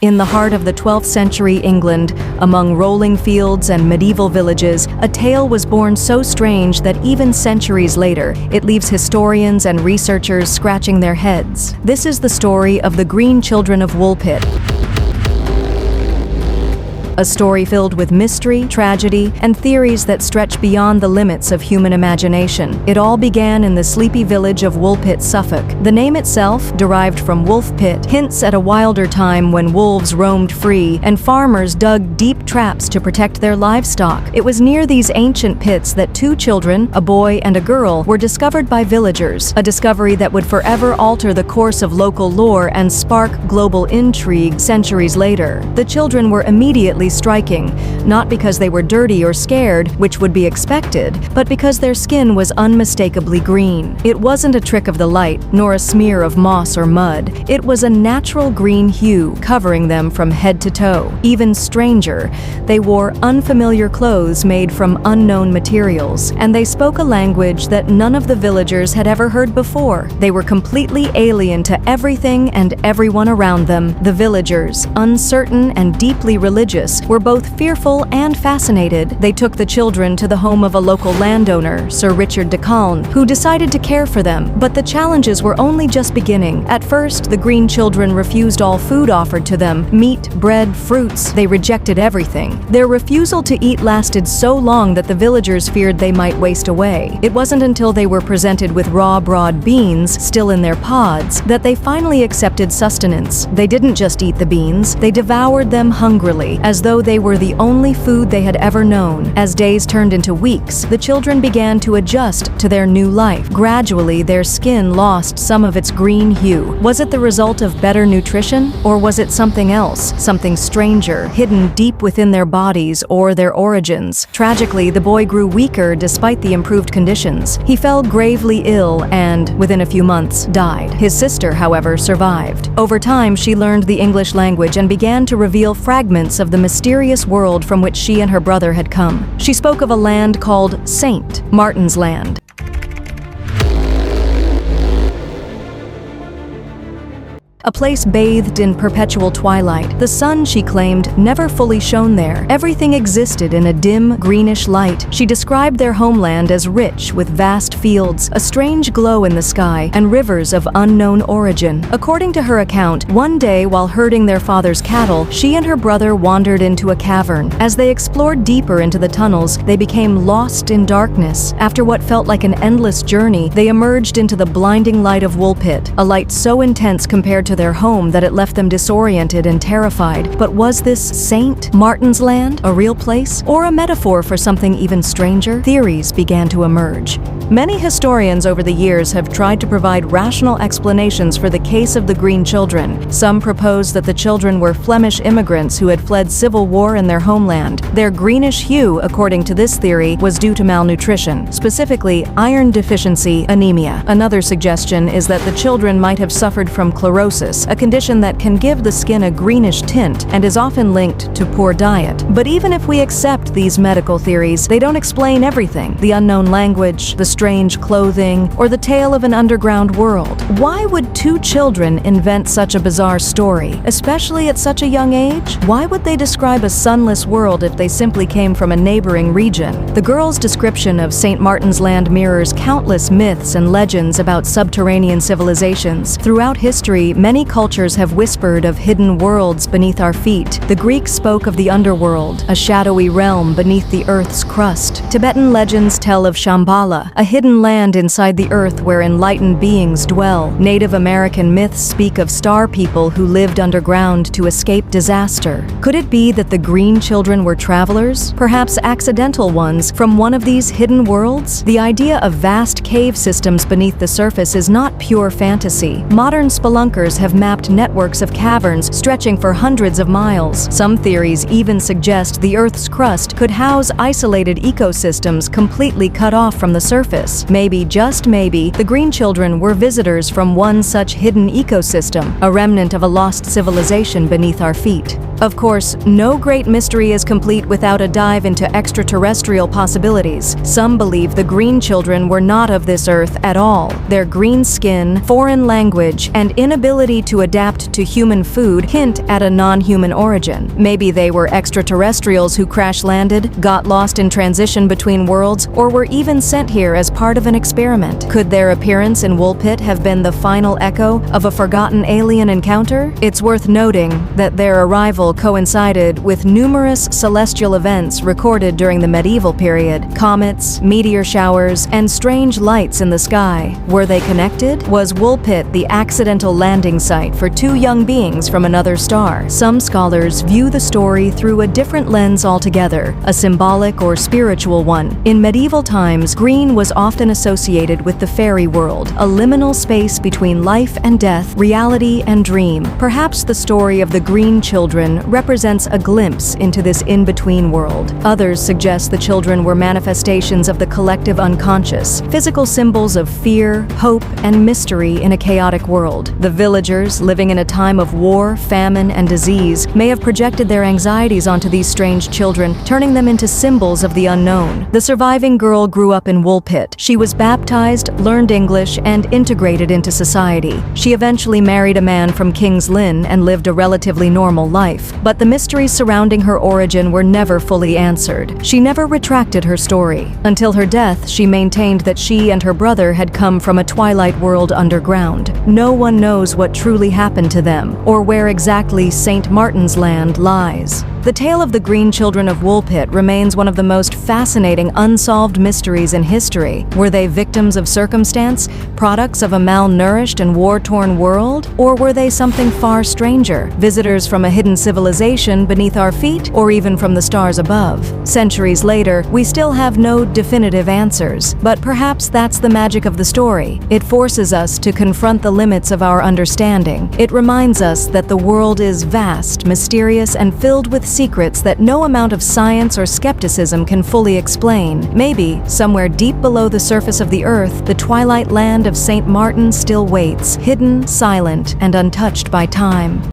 In the heart of the 12th century England, among rolling fields and medieval villages, a tale was born so strange that even centuries later, it leaves historians and researchers scratching their heads. This is the story of the Green Children of Woolpit. A story filled with mystery, tragedy, and theories that stretch beyond the limits of human imagination. It all began in the sleepy village of Woolpit, Suffolk. The name itself, derived from wolf pit, hints at a wilder time when wolves roamed free and farmers dug deep traps to protect their livestock. It was near these ancient pits that two children, a boy and a girl, were discovered by villagers, a discovery that would forever alter the course of local lore and spark global intrigue centuries later. The children were immediately striking, not because they were dirty or scared, which would be expected, but because their skin was unmistakably green. It wasn't a trick of the light, nor a smear of moss or mud. It was a natural green hue covering them from head to toe. Even stranger, they wore unfamiliar clothes made from unknown materials, and they spoke a language that none of the villagers had ever heard before. They were completely alien to everything and everyone around them. The villagers, uncertain and deeply religious, were both fearful and fascinated. They took the children to the home of a local landowner, Sir Richard de Calne, who decided to care for them. But the challenges were only just beginning. At first, the green children refused all food offered to them: meat, bread, fruits. They rejected everything. Their refusal to eat lasted so long that the villagers feared they might waste away. It wasn't until they were presented with raw broad beans, still in their pods, that they finally accepted sustenance. They didn't just eat the beans, they devoured them hungrily, as though they were the only food they had ever known. As days turned into weeks, the children began to adjust to their new life. Gradually, their skin lost some of its green hue. Was it the result of better nutrition, or was it something else, something stranger, hidden deep within their bodies or their origins? Tragically, the boy grew weaker despite the improved conditions. He fell gravely ill and, within a few months, died. His sister, however, survived. Over time, she learned the English language and began to reveal fragments of the mysterious world from which she and her brother had come. She spoke of a land called St. Martin's Land. A place bathed in perpetual twilight. The sun, she claimed, never fully shone there. Everything existed in a dim, greenish light. She described their homeland as rich with vast fields, a strange glow in the sky, and rivers of unknown origin. According to her account, one day while herding their father's cattle, she and her brother wandered into a cavern. As they explored deeper into the tunnels, they became lost in darkness. After what felt like an endless journey, they emerged into the blinding light of Woolpit, a light so intense compared to their home that it left them disoriented and terrified. But was this St. Martin's Land a real place, or a metaphor for something even stranger? Theories began to emerge. Many historians over the years have tried to provide rational explanations for the case of the Green Children. Some propose that the children were Flemish immigrants who had fled civil war in their homeland. Their greenish hue, according to this theory, was due to malnutrition, specifically iron deficiency anemia. Another suggestion is that the children might have suffered from chlorosis, a condition that can give the skin a greenish tint and is often linked to poor diet. But even if we accept these medical theories, they don't explain everything: the unknown language, the strange clothing, or the tale of an underground world. Why would two children invent such a bizarre story, especially at such a young age? Why would they describe a sunless world if they simply came from a neighboring region? The girl's description of St. Martin's Land mirrors countless myths and legends about subterranean civilizations. Throughout history, many cultures have whispered of hidden worlds beneath our feet. The Greeks spoke of the underworld, a shadowy realm beneath the earth's crust. Tibetan legends tell of Shambhala, a hidden land inside the earth where enlightened beings dwell. Native American myths speak of star people who lived underground to escape disaster. Could it be that the Green Children were travelers, perhaps accidental ones, from one of these hidden worlds? The idea of vast cave systems beneath the surface is not pure fantasy. Modern spelunkers have mapped networks of caverns stretching for hundreds of miles. Some theories even suggest the Earth's crust could house isolated ecosystems completely cut off from the surface. Maybe, just maybe, the Green Children were visitors from one such hidden ecosystem, a remnant of a lost civilization beneath our feet. Of course, no great mystery is complete without a dive into extraterrestrial possibilities. Some believe the Green Children were not of this earth at all. Their green skin, foreign language, and inability to adapt to human food hint at a non-human origin. Maybe they were extraterrestrials who crash-landed, got lost in transition between worlds, or were even sent here as part of an experiment. Could their appearance in Woolpit have been the final echo of a forgotten alien encounter? It's worth noting that their arrival coincided with numerous celestial events recorded during the medieval period: comets, meteor showers, and strange lights in the sky. Were they connected? Was Woolpit the accidental landing site for two young beings from another star? Some scholars view the story through a different lens altogether, a symbolic or spiritual one. In medieval times, green was often associated with the fairy world, a liminal space between life and death, reality and dream. Perhaps the story of the Green Children represents a glimpse into this in-between world. Others suggest the children were manifestations of the collective unconscious, physical symbols of fear, hope, and mystery in a chaotic world. The villagers, living in a time of war, famine, and disease, may have projected their anxieties onto these strange children, turning them into symbols of the unknown. The surviving girl grew up in Woolpit. She was baptized, learned English, and integrated into society. She eventually married a man from King's Lynn and lived a relatively normal life. But the mysteries surrounding her origin were never fully answered. She never retracted her story. Until her death, she maintained that she and her brother had come from a twilight world underground. No one knows what truly happened to them, or where exactly St. Martin's Land lies. The tale of the Green Children of Woolpit remains one of the most fascinating unsolved mysteries in history. Were they victims of circumstance, products of a malnourished and war-torn world? Or were they something far stranger, visitors from a hidden civilization beneath our feet, or even from the stars above? Centuries later, we still have no definitive answers, but perhaps that's the magic of the story. It forces us to confront the limits of our understanding. It reminds us that the world is vast, mysterious, and filled with secrets that no amount of science or skepticism can fully explain. Maybe, somewhere deep below the surface of the earth, the twilight land of St. Martin still waits, hidden, silent, and untouched by time.